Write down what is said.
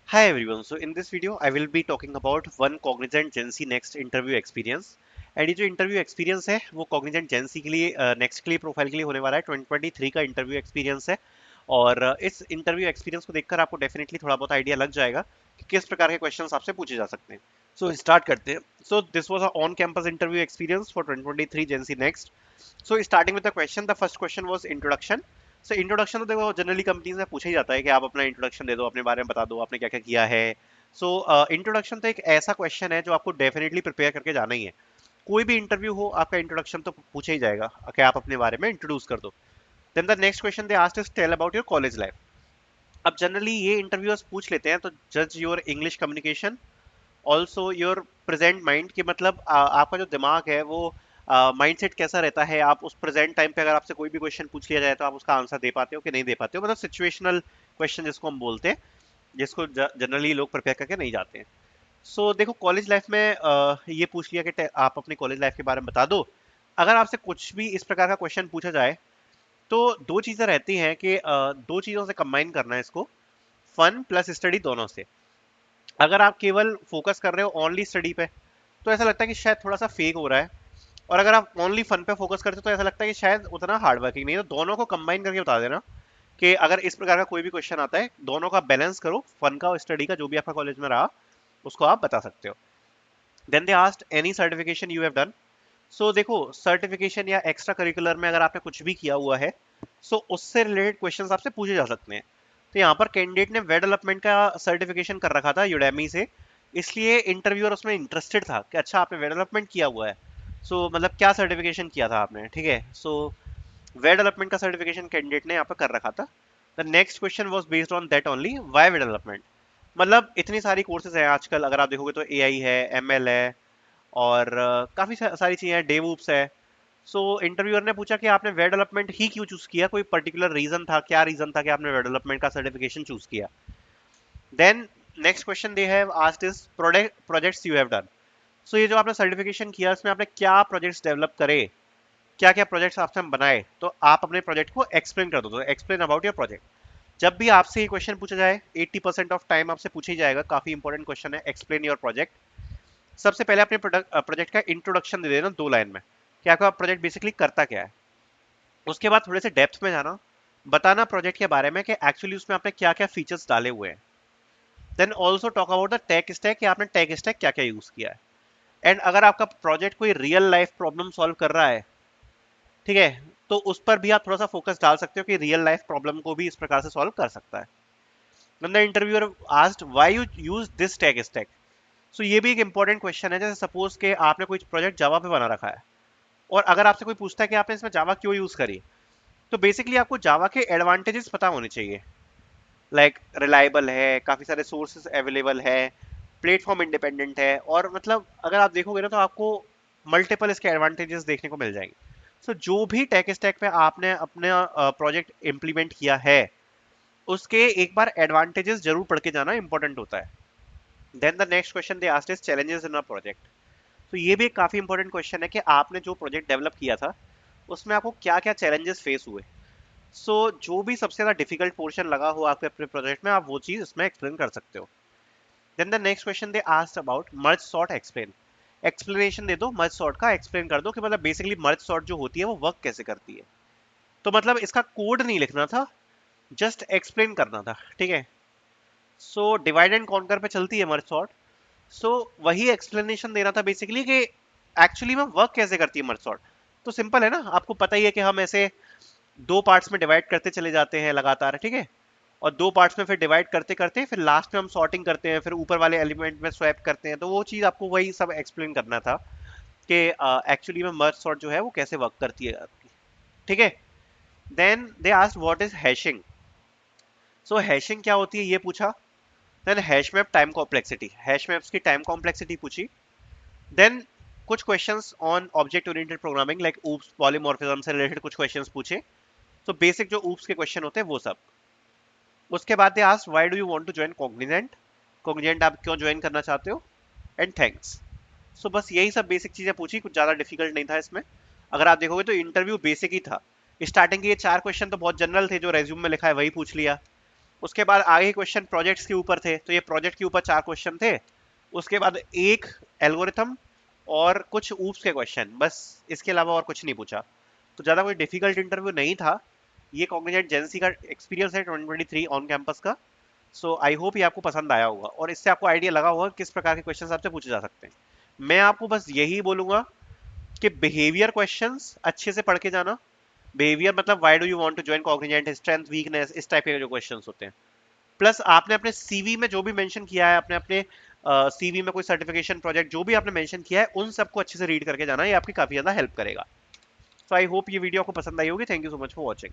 Hi everyone. So in this video, I will be talking about one Cognizant Gen Z Next interview experience. And ये जो interview experience है वो Cognizant Gen Z के लिए next के लिए profile के लिए होने वाला है 2023 का इंटरव्यू एक्सपीरियंस है। और इस इंटरव्यू एक्सपीरियंस को देखकर आपको डेफिनेटली थोड़ा बहुत आइडिया लग जाएगा कि किस प्रकार के क्वेश्चंस आपसे पूछे जा सकते हैं। सो स्टार्ट करते हैं। So this was a on campus interview experience for 2023 Gen Z Next. So starting with the question, the first question was introduction. So introduction तो देखो जनरली कंपनीज में पूछा ही जाता है कि आप अपना इंट्रोडक्शन दे दो, अपने बारे में बता दो, आपने क्या क्या किया है। सो इंट्रोडक्शन तो एक ऐसा क्वेश्चन है जो आपको डेफिनेटली प्रिपेयर करके जाना ही है। कोई भी इंटरव्यू हो, आपका इंट्रोडक्शन तो पूछा ही जाएगा कि आप अपने बारे में इंट्रोड्यूस कर दो। Then the next question they asked is tell about your college life. अब जनरली ये इंटरव्यूअर्स पूछ लेते हैं तो जज your English communication, also your present mind, कि मतलब आपका जो दिमाग है वो माइंडसेट कैसा रहता है। आप उस प्रेजेंट टाइम पे अगर आपसे कोई भी क्वेश्चन पूछ लिया जाए तो आप उसका आंसर दे पाते हो कि नहीं दे पाते हो, मतलब सिचुएशनल क्वेश्चन जिसको हम बोलते हैं, जिसको जनरली लोग प्रिपेयर करके नहीं जाते हैं। सो देखो कॉलेज लाइफ में ये पूछ लिया कि आप अपनी कॉलेज लाइफ के बारे में बता दो। अगर आपसे कुछ भी इस प्रकार का क्वेश्चन पूछा जाए तो दो चीजें रहती हैं कि दो चीजों से कंबाइन करना है इसको, फन प्लस स्टडी दोनों से। अगर आप केवल फोकस कर रहे हो ओनली स्टडी पे तो ऐसा लगता है कि शायद थोड़ा सा फेक हो रहा है, और अगर आप ओनली फन पे फोकस करते हो तो ऐसा लगता है कि शायद उतना हार्ड वर्किंग नहीं है। तो दोनों को कंबाइन करके बता देना कि अगर इस प्रकार का कोई भी क्वेश्चन आता है, दोनों का बैलेंस करो, फन का और स्टडी का, जो भी आपका कॉलेज में रहा उसको आप बता सकते हो। Then they asked any certification you have done. So देखो सर्टिफिकेशन या एक्स्ट्रा करिकुलर में अगर आपने कुछ भी किया हुआ है सो उससे रिलेटेड क्वेश्चंस आपसे पूछे जा सकते हैं। तो यहाँ पर कैंडिडेट ने वेब डेवलपमेंट का सर्टिफिकेशन कर रखा था यूडेमी से, इसलिए इंटरव्यूअर उसमें इंटरेस्टेड था कि अच्छा आपने वेब डेवलपमेंट किया हुआ है। सो मतलब क्या सर्टिफिकेशन किया था आपने, ठीक है। सो वेब डेवलपमेंट का सर्टिफिकेशन कैंडिडेट ने यहाँ पर कर रखा था। The next question was based on that only, why web development. मतलब इतनी सारी कोर्सेज हैं आजकल, अगर आप देखोगे तो एआई है, एमएल है, और काफी सारी चीजें हैं, डेवऑप्स है। सो इंटरव्यूअर ने पूछा कि आपने वेब डेवलपमेंट ही क्यों चूज किया, कोई पर्टिकुलर रीजन था, क्या रीजन था कि आपने वेब डेवलपमेंट का सर्टिफिकेशन चूज किया। Then next question they have asked is projects you have done. So ये जो आपने सर्टिफिकेशन किया उसमें आपने क्या प्रोजेक्ट्स डेवलप करे, क्या क्या प्रोजेक्ट्स आपसे हम बनाए, तो आप अपने प्रोजेक्ट को एक्सप्लेन कर दो, तो एक्सप्लेन अबाउट योर प्रोजेक्ट। जब भी आपसे ये क्वेश्चन पूछा जाए 80% ऑफ टाइम आपसे पूछा ही जाएगा, काफी इंपॉर्टेंट क्वेश्चन है, एक्सप्लेन योर प्रोजेक्ट। सबसे पहले अपने प्रोजेक्ट का इंट्रोडक्शन दे देना 2 लाइन में कि आपका प्रोजेक्ट बेसिकली करता क्या है। उसके बाद थोड़े से डेप्थ में जाना, बताना प्रोजेक्ट के बारे में कि एक्चुअली उसमें आपने क्या क्या फीचर्स डाले हुए हैं। Then also talk about the tech stack कि आपने टेक स्टैक क्या क्या यूज किया है। एंड अगर आपका प्रोजेक्ट कोई रियल लाइफ प्रॉब्लम सॉल्व कर रहा है, ठीक है, तो उस पर भी आप थोड़ा सा फोकस डाल सकते हो कि रियल लाइफ प्रॉब्लम को भी इस प्रकार से सॉल्व कर सकता है। Then the interviewer asked why you use this tech stack. सो ये भी एक इंपॉर्टेंट क्वेश्चन है। जैसे सपोज के आपने कोई प्रोजेक्ट जावा पे बना रखा है और अगर आपसे कोई पूछता है कि आपने इसमें जावा क्यों यूज करी, तो बेसिकली आपको जावा के एडवांटेजेस पता होने चाहिए। लाइक रिलायबल है, काफी सारे सोर्सेज अवेलेबल है, प्लेटफॉर्म इंडिपेंडेंट है, और मतलब अगर आप देखोगे ना तो आपको मल्टीपल इसके एडवांटेजेस देखने को मिल जाएंगे। सो जो भी टेक स्टैक पे आपने अपना प्रोजेक्ट इंप्लीमेंट किया है उसके एक बार एडवांटेजेस जरूर पढ़ के जाना इंपॉर्टेंट होता है। Then the next question they asked is challenges in a project. तो ये भी एक काफी इंपॉर्टेंट क्वेश्चन है कि आपने जो प्रोजेक्ट डेवलप किया था उसमें आपको क्या क्या चैलेंजेस फेस हुए। जो भी सबसे ज्यादा डिफिकल्ट पोर्शन लगा हो आपके अपने प्रोजेक्ट में, आप वो चीज इसमें एक्सप्लेन कर सकते हो। Then the next question they asked about merge sort explain. Explanation दे दो मर्ज सॉर्ट का, एक्सप्लेन कर दो कि मतलब बेसिकली मर्ज सॉर्ट जो होती है वो वर्क कैसे करती है। तो मतलब इसका कोड नहीं लिखना था, जस्ट एक्सप्लेन करना था, ठीक है। डिवाइड एंड कॉन्कर पे चलती है मर्ज सॉर्ट। वही एक्सप्लेनेशन देना था बेसिकली कि एक्चुअली में वर्क कैसे करती है मर्ज सॉर्ट। तो सिंपल है ना, आपको पता ही है कि हम ऐसे दो पार्ट्स में डिवाइड करते चले जाते हैं लगातार, ठीक है, और दो पार्ट्स में फिर डिवाइड करते करते फिर लास्ट में हम सॉर्टिंग करते हैं, फिर ऊपर वाले एलिमेंट में स्वैप करते हैं। तो वो चीज आपको वही सब एक्सप्लेन करना था कि एक्चुअली में मर्ज सॉर्ट जो है वो कैसे वर्क करती है आपकी, ठीक है। Then they asked what is hashing. Hashing क्या होती है ये पूछा। Then hash map time complexity, hash maps की टाइम कॉम्प्लेक्सिटी पूछी। देन कुछ questions on object oriented programming like oops polymorphism से रिलेटेड कुछ क्वेश्चंस पूछे। बेसिक जो ऊप्स के क्वेश्चन होते हैं वो सब। उसके बाद they asked why do you want to join Cognizant, Cognizant आप क्यों ज्वाइन करना चाहते हो, एंड थैंक्स। बस यही सब बेसिक चीजें पूछी, कुछ ज्यादा डिफिकल्ट नहीं था इसमें। अगर आप देखोगे तो इंटरव्यू बेसिक ही था। स्टार्टिंग के ये 4 क्वेश्चन तो बहुत जनरल थे, जो रेज्यूम में लिखा है वही पूछ लिया। उसके बाद आगे क्वेश्चन प्रोजेक्ट्स के ऊपर थे, तो ये प्रोजेक्ट के ऊपर 4 क्वेश्चन थे। उसके बाद एक एल्गोरिथम और कुछ ऊप्स के क्वेश्चन, बस इसके अलावा और कुछ नहीं पूछा। तो ज़्यादा कोई डिफिकल्ट इंटरव्यू नहीं था। ये कॉग्निजेंट जेंसी का एक्सपीरियंस है 2023 ऑन कैंपस का। सो आई होप ये आपको पसंद आया होगा और इससे आपको आइडिया लगा होगा किस प्रकार के क्वेश्चंस आपसे पूछे जा सकते हैं। मैं आपको बस यही बोलूंगा कि बिहेवियर क्वेश्चंस अच्छे से पढ़ के जाना। बिहेवियर मतलब why do you want to join Cognizant, strength, weakness, इस टाइप के जो क्वेश्चंस होते हैं। प्लस आपने अपने सीवी में जो भी मेंशन किया है, आपने अपने सीवी में कोई सर्टिफिकेशन प्रोजेक्ट जो भी आपने मेंशन किया है, उन सबको अच्छे से रीड करके जाना, ये आपकी काफी ज्यादा हेल्प करेगा। सो आई होप ये वीडियो आपको पसंद आई होगी। Thank you so much for watching.